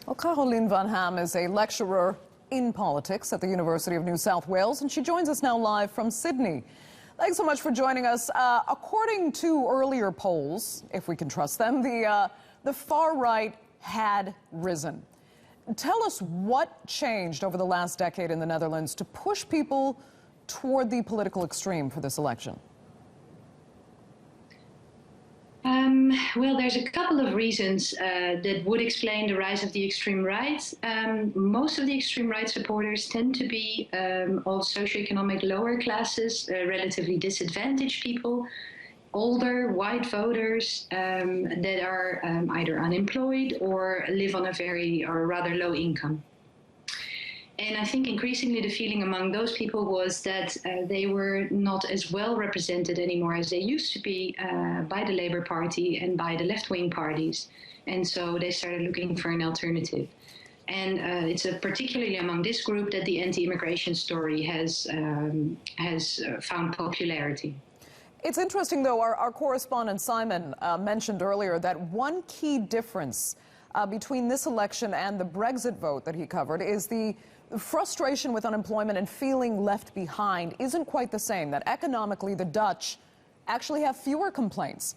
Well, Carolien van Ham is a lecturer in politics at the University of New South Wales, and she joins us now live from Sydney. Thanks so much for joining us. According to earlier polls, if we can trust them, the far right had risen. Tell us what changed over the last decade in the Netherlands to push people toward the political extreme for this election. Well, there's a couple of reasons that would explain the rise of the extreme right. Most of the extreme right supporters tend to be of socioeconomic lower classes, relatively disadvantaged people, older white voters that are either unemployed or live on a very or rather low income. And I think increasingly the feeling among those people was that they were not as well represented anymore as they used to be by the Labour Party and by the left-wing parties. And so they started looking for an alternative. And it's particularly among this group that the anti-immigration story has found popularity. It's interesting, though, our correspondent Simon mentioned earlier that one key difference between this election and the Brexit vote that he covered is the frustration with unemployment and feeling left behind isn't quite the same, that economically the Dutch actually have fewer complaints.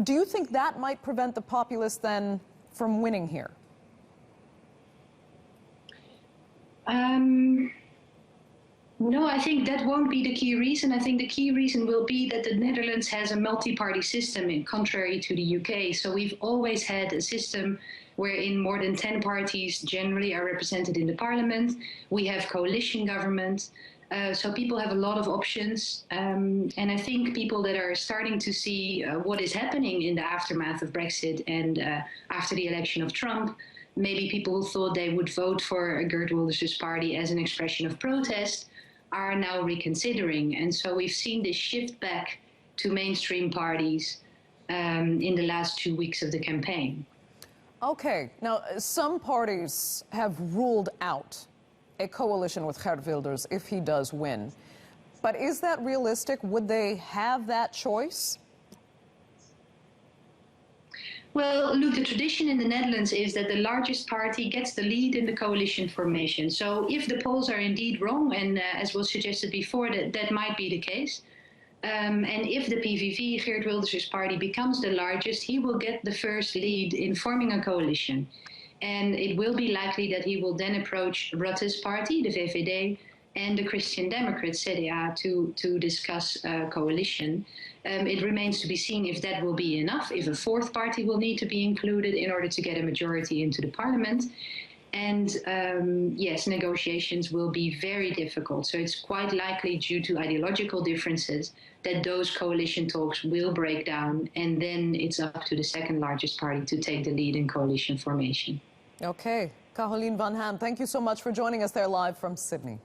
Do you think that might prevent the populists then from winning here? No, I think that won't be the key reason. I think the key reason will be that the Netherlands has a multi-party system, contrary to the UK. So we've always had a system wherein more than 10 parties generally are represented in the parliament. We have coalition government. So people have a lot of options. And I think people that are starting to see what is happening in the aftermath of Brexit and after the election of Trump, maybe people who thought they would vote for Geert Wilders' party as an expression of protest, are now reconsidering. And so we've seen this shift back to mainstream parties in the last 2 weeks of the campaign. Okay, now some parties have ruled out a coalition with Geert Wilders if he does win. But is that realistic? Would they have that choice? Well, look, the tradition in the Netherlands is that the largest party gets the lead in the coalition formation. So if the polls are indeed wrong, and as was suggested before, that might be the case, and if the PVV, Geert Wilders' party, becomes the largest, he will get the first lead in forming a coalition. And it will be likely that he will then approach Rutte's party, the VVD, and the Christian Democrats, CDA, to discuss a coalition. It remains to be seen if that will be enough, if a fourth party will need to be included in order to get a majority into the parliament. And yes, negotiations will be very difficult. So it's quite likely, due to ideological differences, that those coalition talks will break down, and then it's up to the second largest party to take the lead in coalition formation. Okay. Carolien van Ham, thank you so much for joining us there live from Sydney.